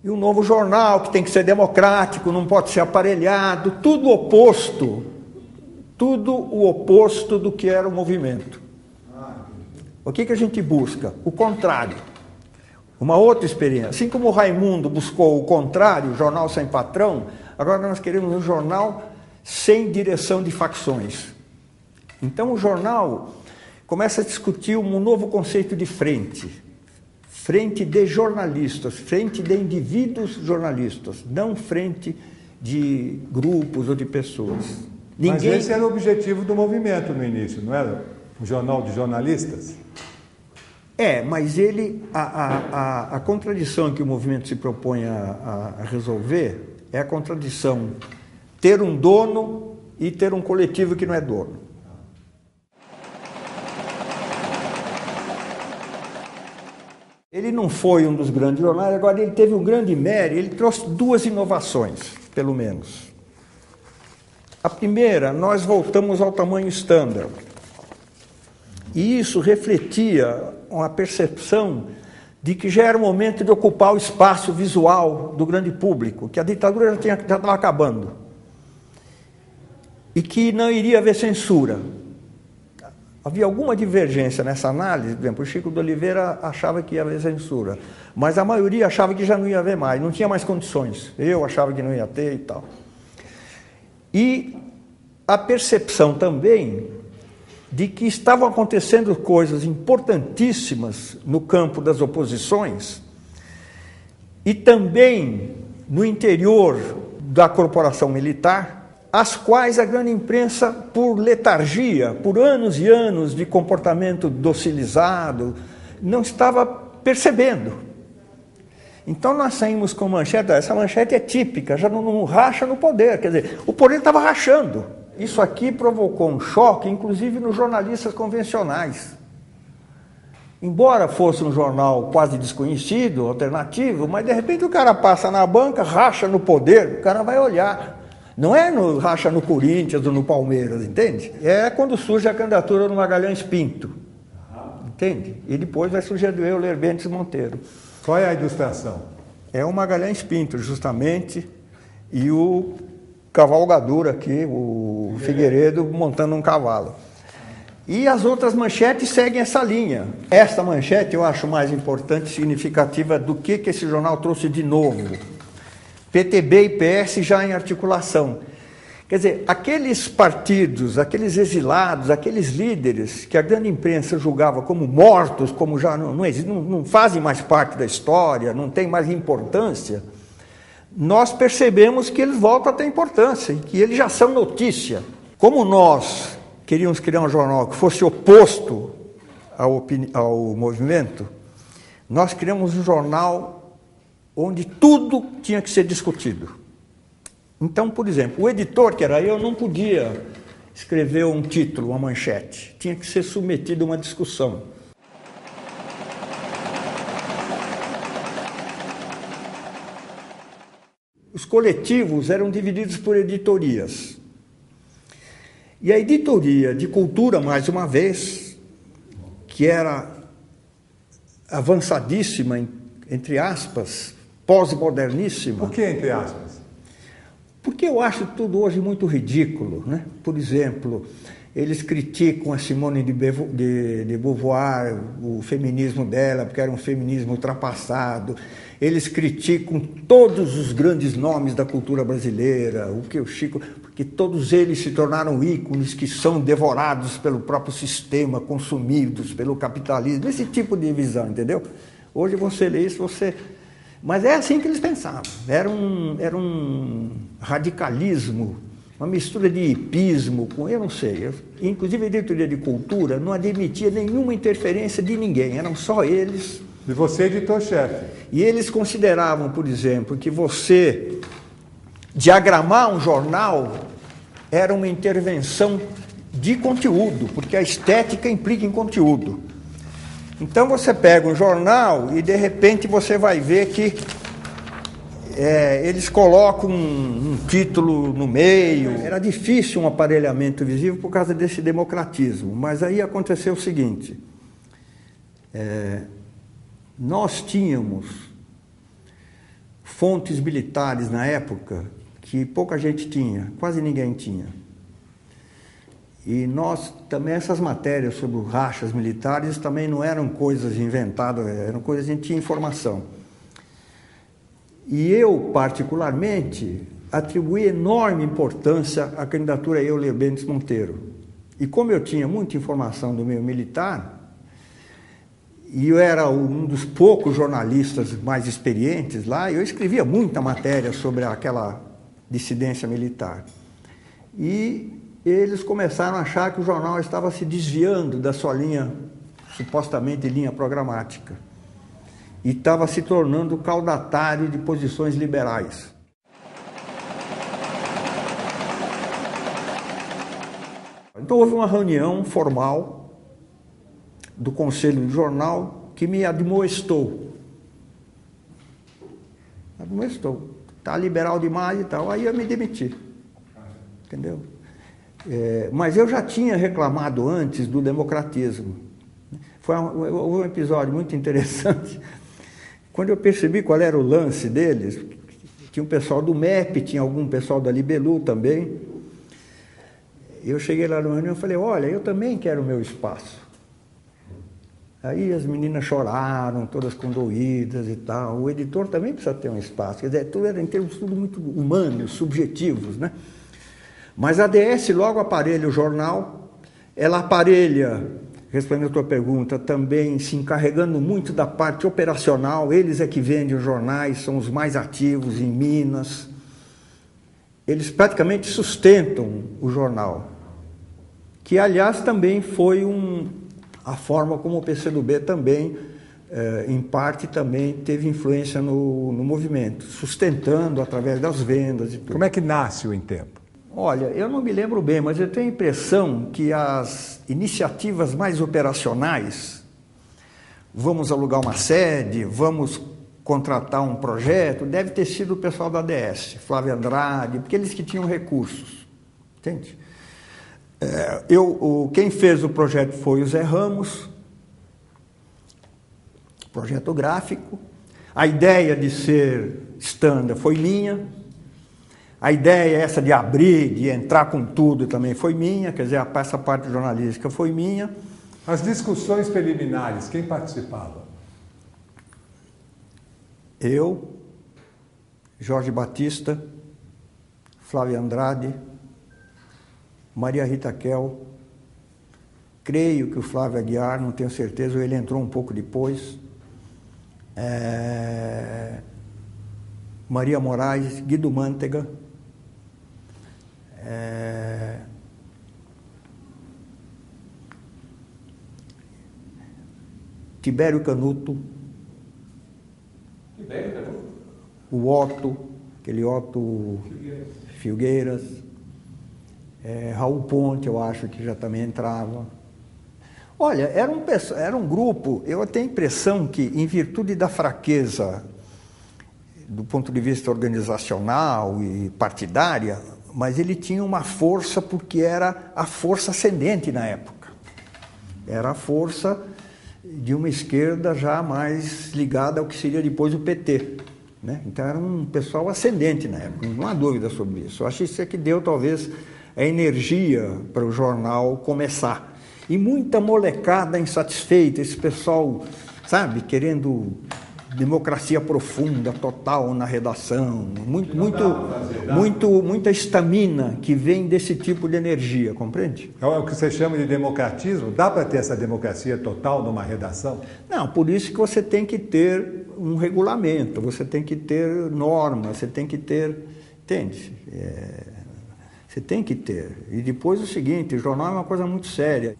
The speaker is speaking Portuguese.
E um novo jornal que tem que ser democrático, não pode ser aparelhado, tudo o oposto do que era o movimento. O que a gente busca? O contrário. Uma outra experiência. Assim como o Raimundo buscou o contrário, o jornal sem patrão, agora nós queremos um jornal sem direção de facções. Então o jornal começa a discutir um novo conceito de frente. Frente de jornalistas, frente de indivíduos jornalistas, não frente de grupos ou de pessoas. Mas esse era o objetivo do movimento no início, não era? Um jornal de jornalistas? Mas a contradição que o movimento se propõe a resolver é a contradição ter um dono e ter um coletivo que não é dono. Ele não foi um dos grandes jornais, agora ele teve um grande mérito, ele trouxe duas inovações, pelo menos. A primeira, nós voltamos ao tamanho standard. E isso refletia uma percepção de que já era o momento de ocupar o espaço visual do grande público, que a ditadura já estava acabando. E que não iria haver censura. Havia alguma divergência nessa análise, por exemplo, o Chico de Oliveira achava que ia haver censura, mas a maioria achava que já não ia haver mais, não tinha mais condições. Eu achava que não ia ter e tal. E a percepção também de que estavam acontecendo coisas importantíssimas no campo das oposições e também no interior da corporação militar, as quais a grande imprensa, por letargia, por anos e anos de comportamento docilizado, não estava percebendo. Então nós saímos com manchete, essa manchete é típica, já não racha no poder, quer dizer, o poder estava rachando. Isso aqui provocou um choque, inclusive nos jornalistas convencionais. Embora fosse um jornal quase desconhecido, alternativo, mas de repente o cara passa na banca, racha no poder, o cara vai olhar. Não é racha no Corinthians ou no Palmeiras, entende? É quando surge a candidatura do Magalhães Pinto, entende? E depois vai surgir do Euler Bentes Monteiro. Qual é a ilustração? É o Magalhães Pinto, justamente, e o cavalgador aqui, o Figueiredo, montando um cavalo. E as outras manchetes seguem essa linha. Esta manchete eu acho mais importante e significativa do que esse jornal trouxe de novo. PTB e PS já em articulação. Quer dizer, aqueles partidos, aqueles exilados, aqueles líderes que a grande imprensa julgava como mortos, como já não fazem mais parte da história, não têm mais importância, nós percebemos que eles voltam a ter importância e que eles já são notícia. Como nós queríamos criar um jornal que fosse oposto ao movimento, nós criamos um jornal onde tudo tinha que ser discutido. Então, por exemplo, o editor, que era eu, não podia escrever um título, uma manchete. Tinha que ser submetido a uma discussão. Os coletivos eram divididos por editorias. E a editoria de cultura, mais uma vez, que era avançadíssima, entre aspas, pós-moderníssima. Por que entre aspas? Porque eu acho tudo hoje muito ridículo, né? Por exemplo, eles criticam a Simone de Beauvoir, o feminismo dela, porque era um feminismo ultrapassado. Eles criticam todos os grandes nomes da cultura brasileira, porque todos eles se tornaram ícones que são devorados pelo próprio sistema, consumidos pelo capitalismo, esse tipo de visão, entendeu? Hoje você lê isso, Mas é assim que eles pensavam. Era um radicalismo, uma mistura de hipismo com, eu não sei. Inclusive a editoria de cultura não admitia nenhuma interferência de ninguém, eram só eles. E você, editor-chefe? E eles consideravam, por exemplo, que você diagramar um jornal era uma intervenção de conteúdo, porque a estética implica em conteúdo. Então você pega um jornal e de repente você vai ver que eles colocam um título no meio. Era difícil um aparelhamento visível por causa desse democratismo, mas aí aconteceu o seguinte, nós tínhamos fontes militares na época que pouca gente tinha, quase ninguém tinha. E nós também, essas matérias sobre rachas militares também não eram coisas inventadas, eram coisas que a gente tinha informação. E eu, particularmente, atribuí enorme importância à candidatura a Euler Bentes Monteiro. E como eu tinha muita informação do meio militar, e eu era um dos poucos jornalistas mais experientes lá, eu escrevia muita matéria sobre aquela dissidência militar. E eles começaram a achar que o jornal estava se desviando da sua linha, supostamente linha programática, e estava se tornando caudatário de posições liberais. Então houve uma reunião formal do Conselho do Jornal que me admoestou. Admoestou. Está liberal demais e tal. Aí eu me demiti. Entendeu? Mas eu já tinha reclamado antes do democratismo. Houve um episódio muito interessante. Quando eu percebi qual era o lance deles, tinha um pessoal do MEP, tinha algum pessoal da Libelu também. Eu cheguei lá no reunião e falei, olha, eu também quero o meu espaço. Aí as meninas choraram, todas condoídas e tal. O editor também precisa ter um espaço. Quer dizer, tudo era em termos tudo muito humanos, subjetivos, né? Mas a DS logo aparelha o jornal, ela aparelha, respondendo a tua pergunta, também se encarregando muito da parte operacional. Eles é que vendem os jornais, são os mais ativos em Minas. Eles praticamente sustentam o jornal, que aliás também foi a forma como o PCdoB também, em parte, também teve influência no movimento, sustentando através das vendas e tudo. Como é que nasce o Em Tempo? Olha, eu não me lembro bem, mas eu tenho a impressão que as iniciativas mais operacionais, vamos alugar uma sede, vamos contratar um projeto, deve ter sido o pessoal da DS, Flávio Andrade, porque eles que tinham recursos, entende? Quem fez o projeto foi o Zé Ramos, projeto gráfico. A ideia de ser standard foi minha. A ideia essa de abrir, de entrar com tudo também foi minha, quer dizer, essa parte jornalística foi minha. As discussões preliminares, quem participava? Eu, Jorge Batista, Flávio Andrade, Maria Rita Kel, creio que o Flávio Aguiar, não tenho certeza, ele entrou um pouco depois, Maria Moraes, Guido Mantega, Tibério Canuto, o Otto, aquele Otto Filgueiras, Raul Ponte, eu acho que já também entrava. Olha, era um grupo, eu tenho a impressão que, em virtude da fraqueza do ponto de vista organizacional e partidária, mas ele tinha uma força porque era a força ascendente na época. Era a força de uma esquerda já mais ligada ao que seria depois o PT. Né? Então era um pessoal ascendente na época, não há dúvida sobre isso. Eu acho que isso é que deu talvez a energia para o jornal começar. E muita molecada insatisfeita, esse pessoal, sabe, querendo democracia profunda, total na redação, muita estamina que vem desse tipo de energia, compreende? É o que você chama de democratismo? Dá para ter essa democracia total numa redação? Não, por isso que você tem que ter um regulamento, você tem que ter normas, você tem que ter, entende? Você tem que ter. E depois o seguinte, o jornal é uma coisa muito séria.